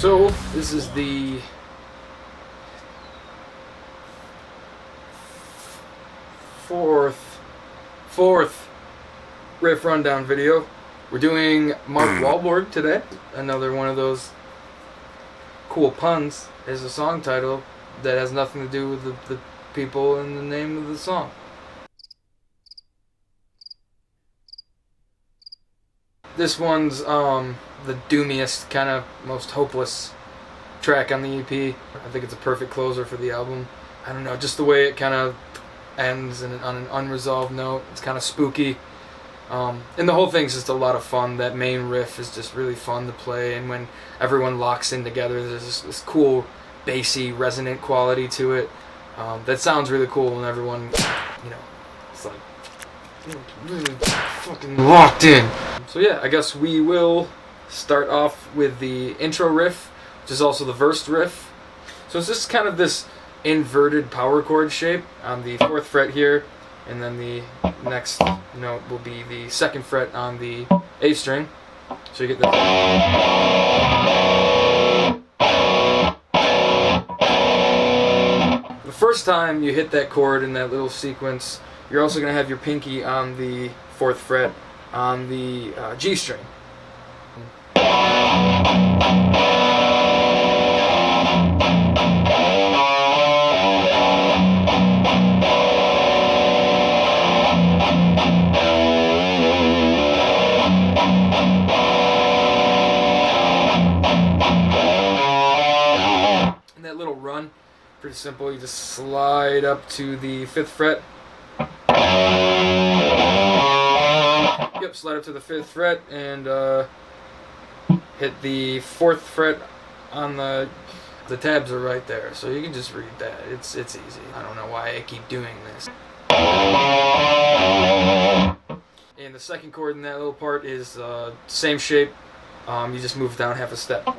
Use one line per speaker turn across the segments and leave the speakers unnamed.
So this is the fourth riff rundown video. We're doing Mark Wahlborg today. Another one of those cool puns as a song title that has nothing to do with the people and the name of the song. This one's the doomiest, kind of most hopeless track on the EP. I think it's a perfect closer for the album. I don't know, just the way it kind of ends on an unresolved note. It's kind of spooky. And the whole thing's just a lot of fun. That main riff is just really fun to play, and when everyone locks in together, there's this cool, bassy, resonant quality to it. That sounds really cool when everyone, it's like really fucking locked in. So yeah, I guess we will start off with the intro riff, which is also the verse riff. So it's just kind of this inverted power chord shape on the 4th fret here, and then the next note will be the 2nd fret on the A string. So you get the first time you hit that chord in that little sequence, you're also going to have your pinky on the 4th fret on the G string. And that little run, pretty simple. You just slide up to the 5th fret. Yep, slide up to the 5th fret and hit the 4th fret on the tabs are right there, so you can just read that. It's easy. I don't know why I keep doing this. And the 2nd chord in that little part is same shape. You just move down half a step. So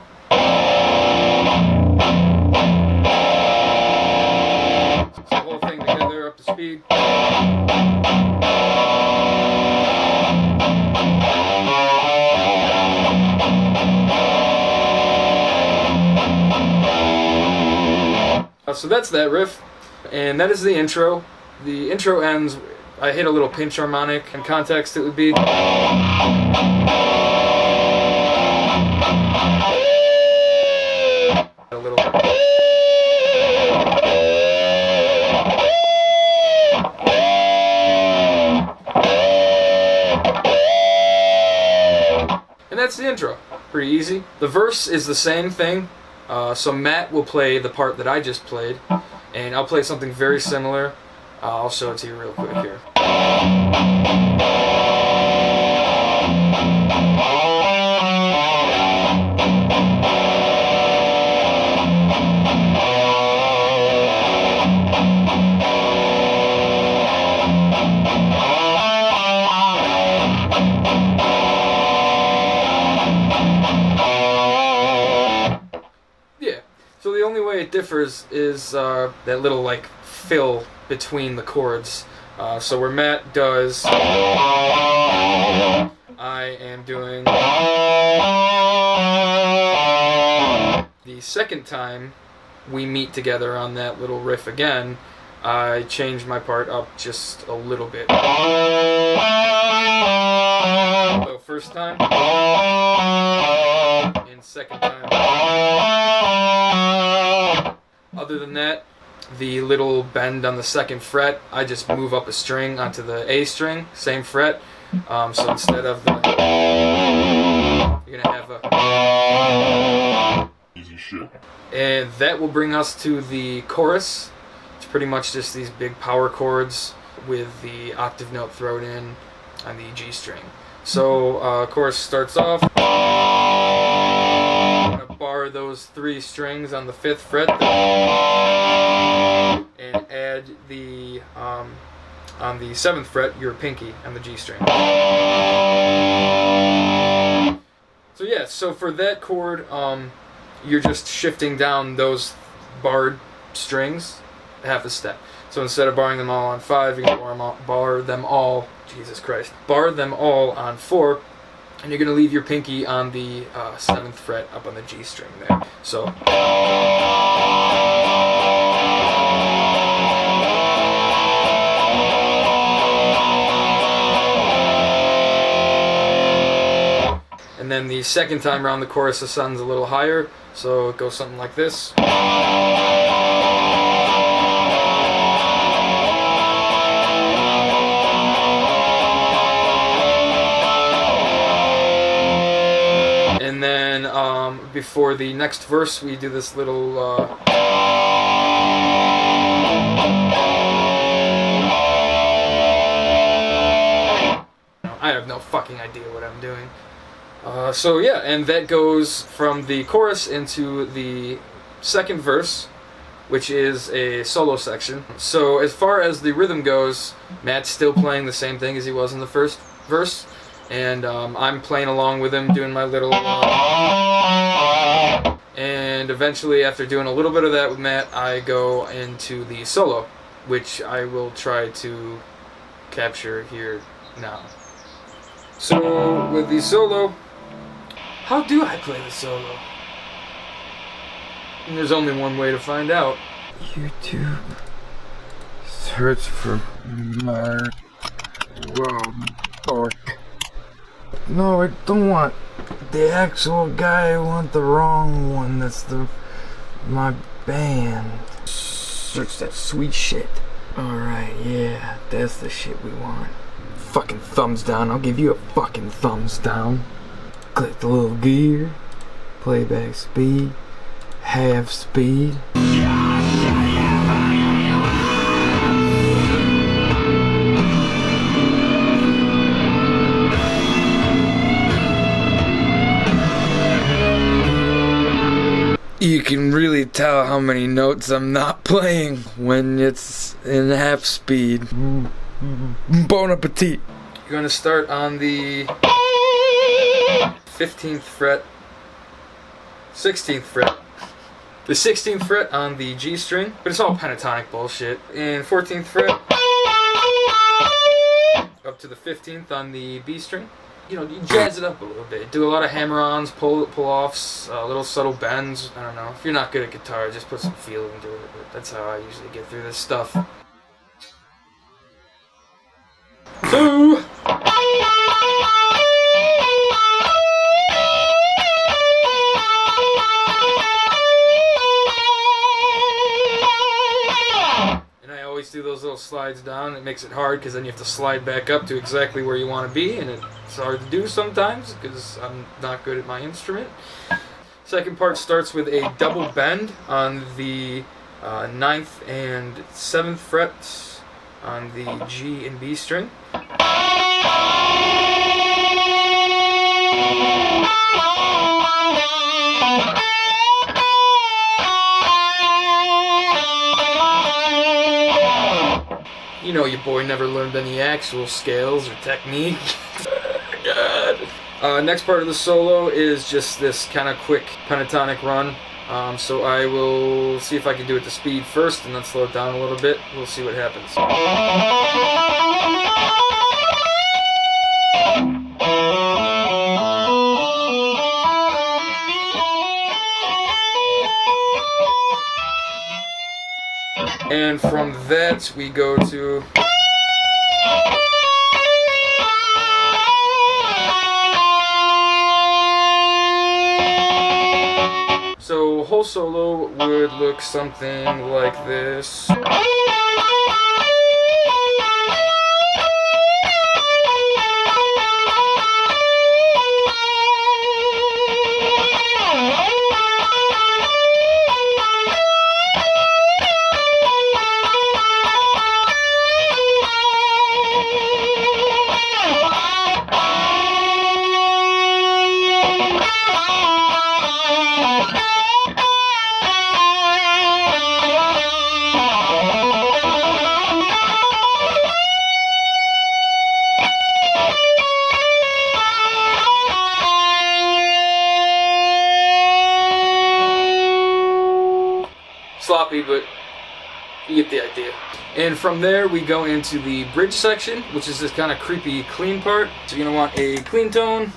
the whole thing together up to speed. So that's that riff, and that is the intro. The intro ends, I hit a little pinch harmonic. In context, it would be a little. And that's the intro. Pretty easy. The verse is the same thing. So Matt will play the part that I just played, and I'll play something very similar. I'll show it to you real quick here. So the only way it differs is that little fill between the chords. So where Matt does, I am doing. The second time we meet together on that little riff again, I change my part up just a little bit. So first time, and second time. Other than that, the little bend on the 2nd fret, I just move up a string onto the A string, same fret. So instead of the, you're gonna have a easy shit. And that will bring us to the chorus. It's pretty much just these big power chords with the octave note thrown in on the G string. So chorus starts off. I'm gonna bar those 3 strings on the 5th fret and add the on the 7th fret your pinky on the G string. So yeah, so for that chord, you're just shifting down those barred strings half a step. So instead of barring them all on 5, you can bar them all, Jesus Christ, bar them all on 4, and you're gonna leave your pinky on the 7th fret up on the G string there. So. And then the second time around the chorus, the sound's a little higher, so it goes something like this. And then before the next verse, we do this little I have no fucking idea what I'm doing. So yeah, and that goes from the chorus into the second verse, which is a solo section. So as far as the rhythm goes, Matt's still playing the same thing as he was in the first verse, and I'm playing along with him, doing my little... and eventually, after doing a little bit of that with Matt, I go into the solo, which I will try to capture here now. So with the solo, how do I play the solo? And there's only one way to find out.
YouTube. Search for Wahlborg. No, I don't want the actual guy. I want the wrong one. That's my band. Search that sweet shit. Alright, yeah, that's the shit we want. Fucking thumbs down. I'll give you a fucking thumbs down. Click the little gear. Playback speed. Half speed. You can really tell how many notes I'm not playing when it's in half speed. Bon appetit.
You're going to start on the 15th fret, 16th fret, the 16th fret on the G string, but it's all pentatonic bullshit, and 14th fret up to the 15th on the B string. You know, you jazz it up a little bit. Do a lot of hammer-ons, pull-offs, little subtle bends. I don't know. If you're not good at guitar, just put some feel into it. But that's how I usually get through this stuff. So, do those little slides down. It makes it hard because then you have to slide back up to exactly where you want to be, and it's hard to do sometimes because I'm not good at my instrument. Second part starts with a double bend on the 9th and 7th frets on the G and B string. You know your boy never learned any actual scales or technique. God. Next part of the solo is just this kind of quick pentatonic run. So I will see if I can do it to speed first and then slow it down a little bit. We'll see what happens. And from that we go to so whole solo would look something like this. Sloppy, but you get the idea. And from there we go into the bridge section, which is this kind of creepy clean part. So you're going to want a clean tone,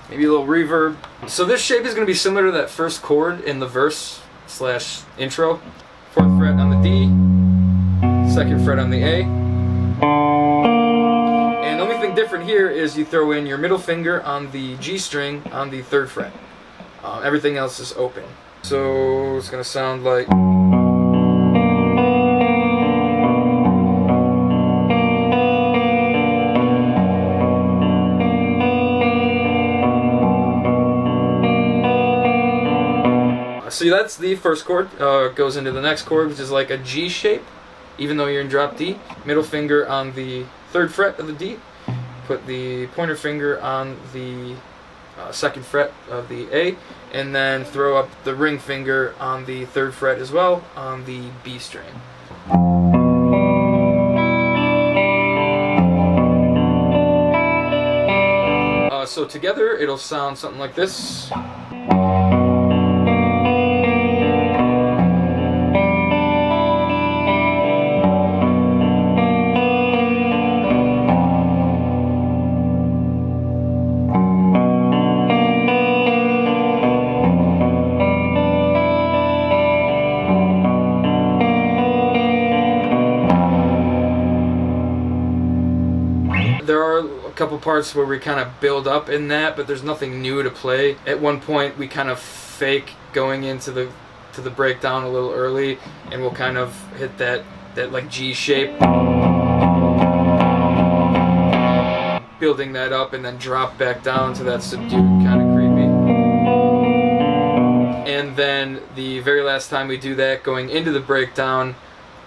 maybe a little reverb. So this shape is going to be similar to that first chord in the verse slash intro. 4th fret on the D, 2nd fret on the A. And the only thing different here is you throw in your middle finger on the G string on the 3rd fret. Everything else is open. So it's going to sound like... So that's the first chord. Goes into the next chord, which is like a G shape, even though you're in drop D. Middle finger on the 3rd fret of the D. Put the pointer finger on the 2nd fret of the A, and then throw up the ring finger on the 3rd fret as well on the B string. So together it'll sound something like this. There are a couple parts where we kind of build up in that, but there's nothing new to play. At one point we kind of fake going into the breakdown a little early, and we'll kind of hit that like G shape, building that up, and then drop back down to that subdued kind of creepy. And then the very last time we do that, going into the breakdown,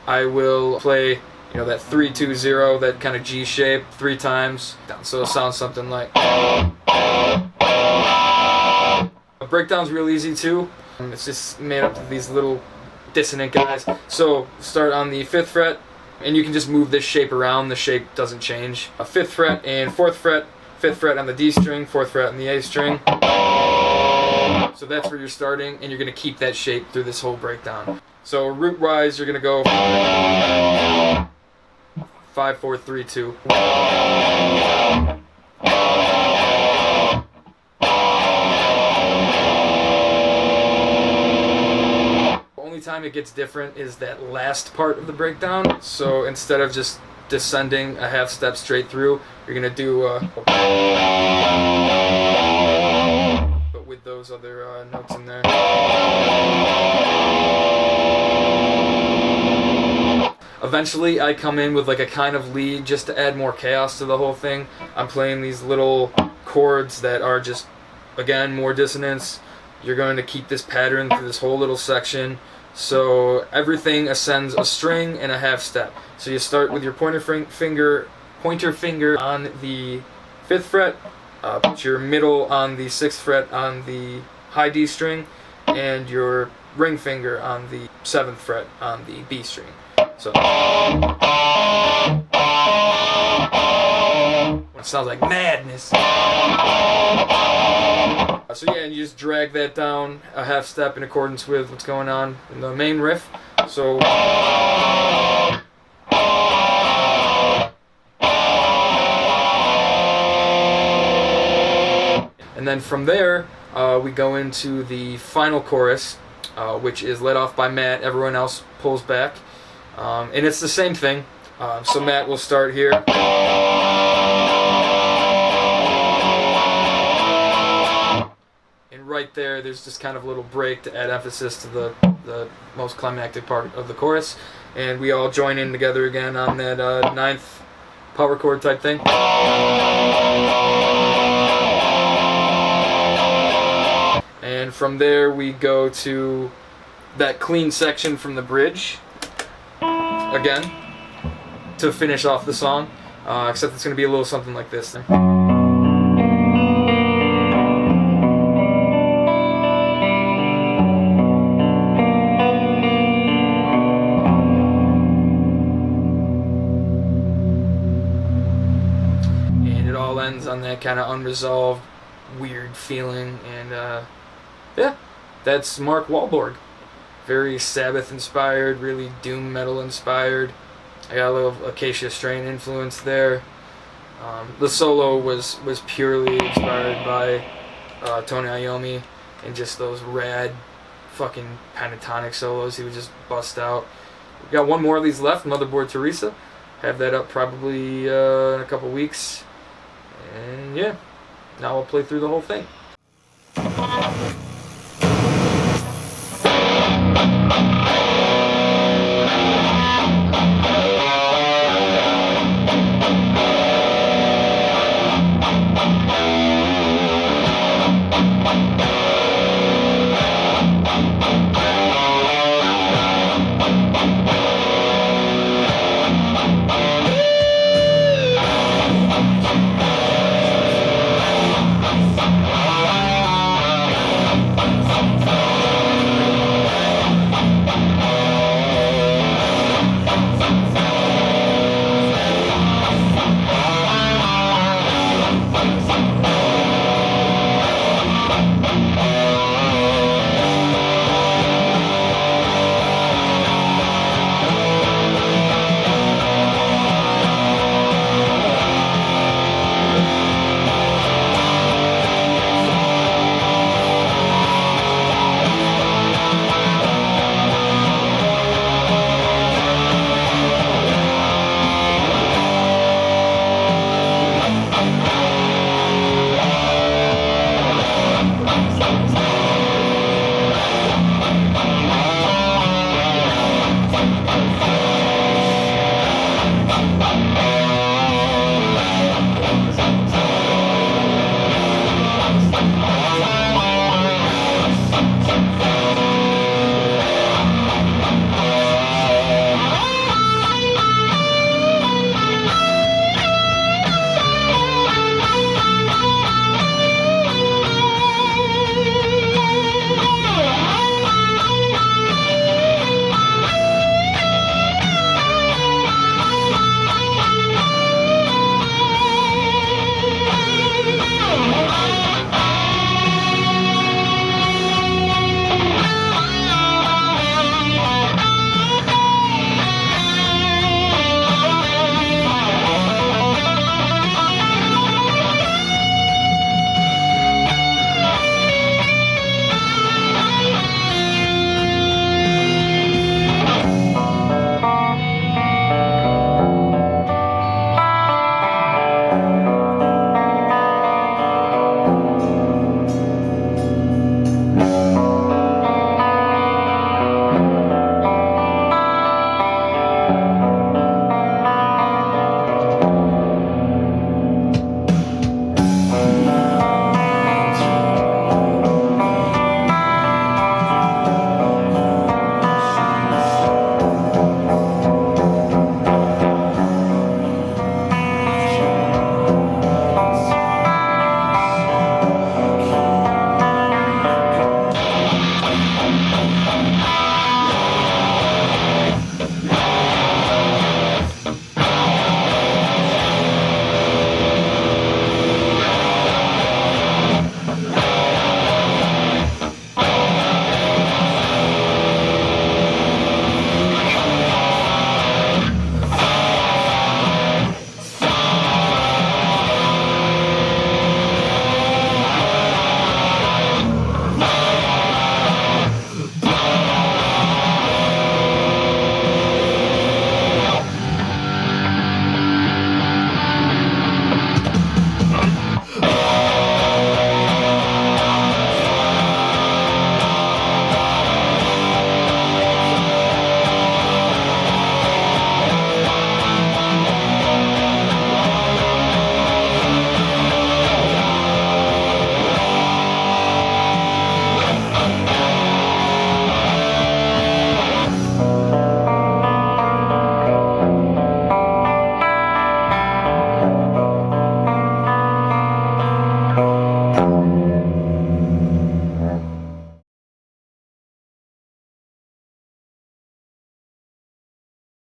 I will play, you know, that 3-2-0, that kind of G shape 3 times. So it sounds something like... A breakdown's real easy too. It's just made up of these little dissonant guys. So start on the 5th fret, and you can just move this shape around. The shape doesn't change. A 5th fret and 4th fret, 5th fret on the D string, 4th fret on the A string. So that's where you're starting, and you're going to keep that shape through this whole breakdown. So root-wise, you're going to go 5-4-3-2. The only time it gets different is that last part of the breakdown. So instead of just descending a half step straight through, you're going to do but with those other notes in there. Eventually I come in with like a kind of lead just to add more chaos to the whole thing. I'm playing these little chords that are just, again, more dissonance. You're going to keep this pattern through this whole little section. So everything ascends a string and a half step. So you start with your pointer finger on the 5th fret, put your middle on the 6th fret on the high D string, and your ring finger on the 7th fret on the B string. So it sounds like madness. So yeah, and you just drag that down a half step in accordance with what's going on in the main riff. So and then from there we go into the final chorus, which is led off by Matt. Everyone else pulls back. And it's the same thing. So Matt will start here. And right there's just kind of a little break to add emphasis to the most climactic part of the chorus. And we all join in together again on that 9th power chord type thing. And from there we go to that clean section from the bridge again to finish off the song, except it's going to be a little something like this. And it all ends on that kind of unresolved, weird feeling, and yeah, that's Mark Wahlborg. Very Sabbath inspired, really doom metal inspired. I got a little Acacia Strain influence there. The solo was purely inspired by Tony Iommi, and just those rad fucking pentatonic solos he would just bust out. We got one more of these left, Motherboard Teresa. Have that up probably in a couple weeks. And yeah, now I'll play through the whole thing.